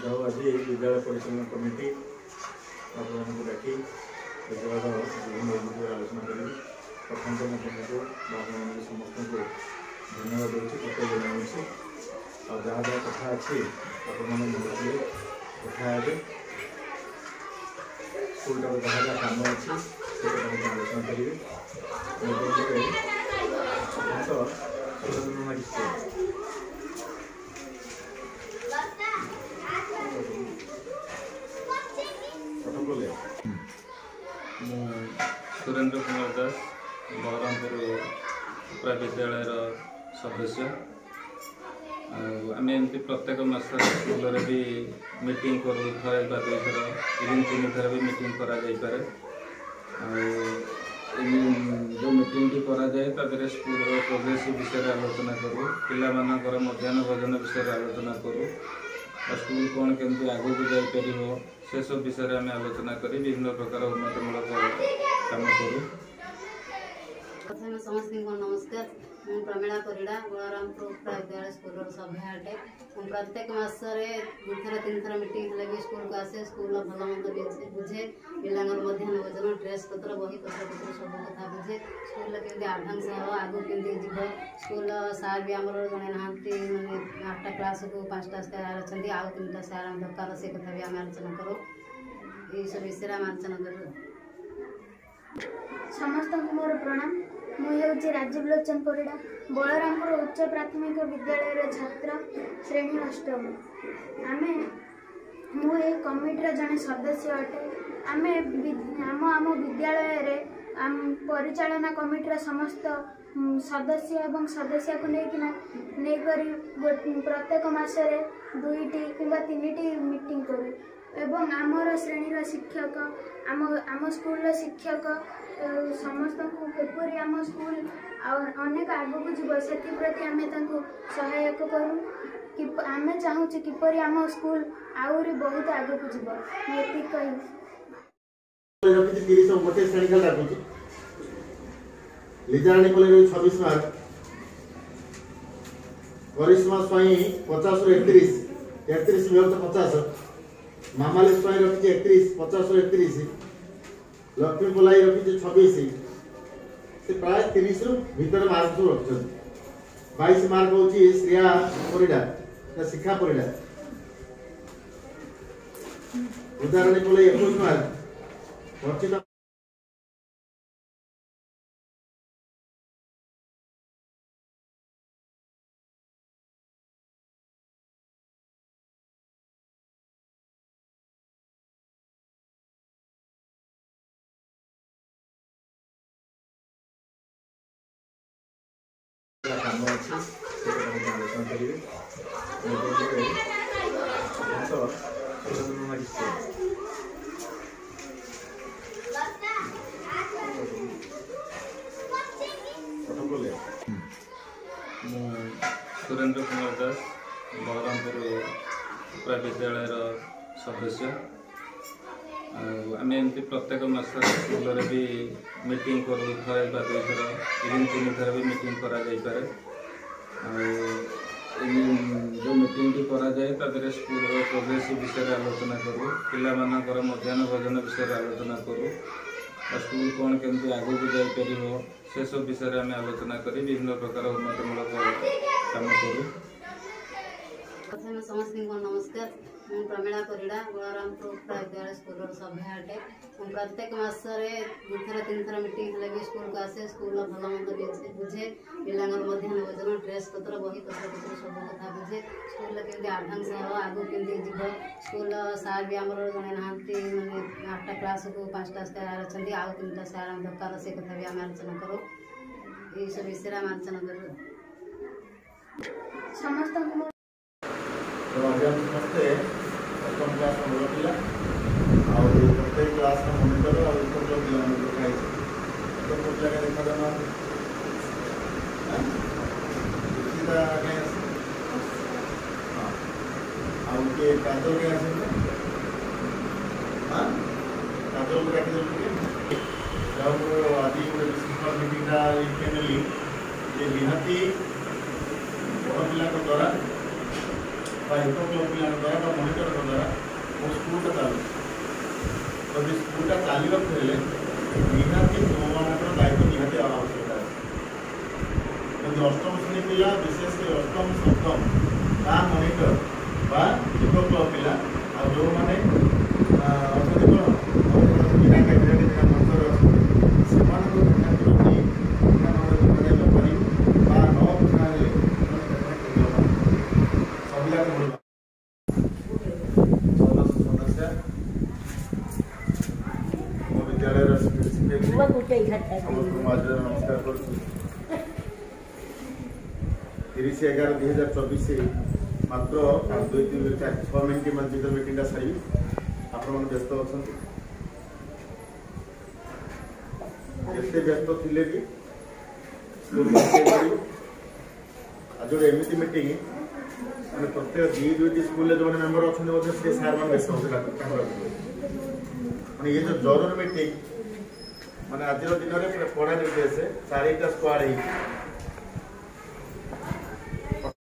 जाऊ आज विद्यालय परिचालन कमिटी आपको डाक विद्यालय विभिन्न विषय आलोचना करी प्रथम तो तुमको आप समस्त को धन्यवाद दूसरी कृतज्ञ जनाऊँगी और जहाँ जहाँ कथा अच्छी आपने कथा हे स्कूल जहाँ जहाँ कम अच्छी से आलोचना करेंगे सुरेंद्र कुमार दास बहरमपुर उपरा विद्यालय सदस्य आम एमती प्रत्येक मास स्कूल भी मीटिंग करूँ थे दुई थर इवन 3 थर भी मीटिंग करा जाए जो मीटिंग टी करा जाए तादरे स्कूल प्रोग्रेस विषय आलोचना करूँ पिलामानकर मध्याह्न भोजन विषय आलोचना करूँ स्कूल कौन केमती आगू को जापर से सब विषय आम आलोचना करी विभिन्न प्रकार उन्नतिमूलक काम करूँ। प्रथम समस्त को नमस्कार मु प्रमीला परिड़ा बलरामपुर उपरा विद्यालय स्कूल सभ्य अटे प्रत्येक मसरे 2-3 थर मीटिंग हेल्ले भी स्कूल को आसे स्कूल भल मंद बुझे पिलांगर मध्याह्न भोजन ड्रेस पत्र बही पत्र सब कथा बुझे स्कूल केमती आडभांस हम आगू केमती जीव स्कूल सार भी आमर जड़े ना मैंने 8टा क्लास को 5टा सार अच्छा आउ 3टा सार आम दरकार से कथा भी आम आलोचना करूँ ये सब विषय आम आलोचना करूँ। समस्त मोर प्रणाम मुझे राजीव लोचन परिड़ा बलरामपुर उच्च प्राथमिक विद्यालय छात्र श्रेणी 8म आमे मुझे कमिटर जड़े सदस्य अटे आमे आम विद्यालय रे आम परिचालना कमिटर समस्त सदस्य एवं सदस्य को लेकर प्रत्येक मासरे 2टी किंबा 3टी मीटिंग करूँ एवं आमर श्रेणी शिक्षक आम स्कूल शिक्षक समस्त को किपरि आम स्कूल अनेक आगू जीव से प्रति आम सहायक करूँ कि आम चाहूँ किपरि आम स्कूल आहरी बहुत आगू को जीव ये कही 30 गोटे श्रेणी खाली डाकुची लिजाराणी कॉलेज 26 मार्क करिश्मा स्वाई 50 31 विभक्त 50 मामाली स्वाई रखी 31 50 31 लक्ष्मी पोलाई रखी 26 से प्राय 30 रु भीतर मार्क सब रखते 22 मार्क हूँ श्रिया परिड़ा शिखा परिड़ा उदाहरण पोलाई 21 मार्क वर्षिता काम अच्छी से आलोचना करेंगे सुरेंद्र कुमार दास बहरमपुर उपरा विद्यालय सदस्य आम एमती प्रत्येक मास स्कूल भी मीटिंग करूँ थे दुई थर इवन 3 थर भी मीटिंग करा जाए जो मीटिंग टी करा जाए तादरे स्कूल प्रोग्रेस विषय आलोचना करूँ पिलामानकर मध्याह्न भोजन विषय आलोचना करूँ स्कूल कौन केमती आगू को जापर से सब विषय आम आलोचना करी विभिन्न प्रकार उन्नतिमूलक काम करूँ। प्रथम समस्त को नमस्कार मु प्रमीला परिड़ा बलरामपुर उपरा विद्यालय स्कूल सभ्य अटे प्रत्येक मसरे 2-3 थर मीटिंग हेल्ले भी स्कूल को आसे स्कूल भल मंद बुझे पिलांगर मध्याह्न भोजन ड्रेस पत्र बही पत्र सब कथा बुझे स्कूल केमती आडभांस हम आगू केमती जीव स्कूल सार भी आमर जड़े ना मैंने 8टा क्लास को 5टा सार अच्छा आउ 3टा सार आम दरकार से कथा भी आम आलोचना करूँ ये सब विषय आम आलोचना करूँ। समस्त समस्ते प्रथम क्लास बड़ पिला प्रत्येक क्लास मनिटर और छोट पिला खाई तो जगह देखा जाना काजल के काजल आज गोटे विशिष्ट मीटिंग निहाती बड़ पिला द्वारा हित क्लब पिला द्वारा मनिटर द्वारा वो स्कूलटा चालू तो स्कूलटा चलने निहाती तुमମାନଙ୍କର ଦାୟିତ୍ୱ ନିହାତି आवश्यकता है। अष्टम श्रेणी पिला विशेष अष्टम सप्तम ता मनिटर बा हित क्लब पिला आ जो माने अଛନ୍ତି कौन बिना कैंडिडेट बिना मंचर से निहाती रखी बा नौ नमस्कार कर 30/11/2024 मात्र 2-3-4 मिनट मध्य मीटिंग सारी आपण व्यस्त अच्छा जिते व्यस्त थे भी आज एमती मीटिंग मैंने प्रत्येक 2-2 स्कूल जो मेम्बर अच्छा से सार मैंने व्यस्त होते मैंने ये जो जरूर मीटिंग मैंने आज दिन में पढ़ा निर्देश 4टा स्क्वाड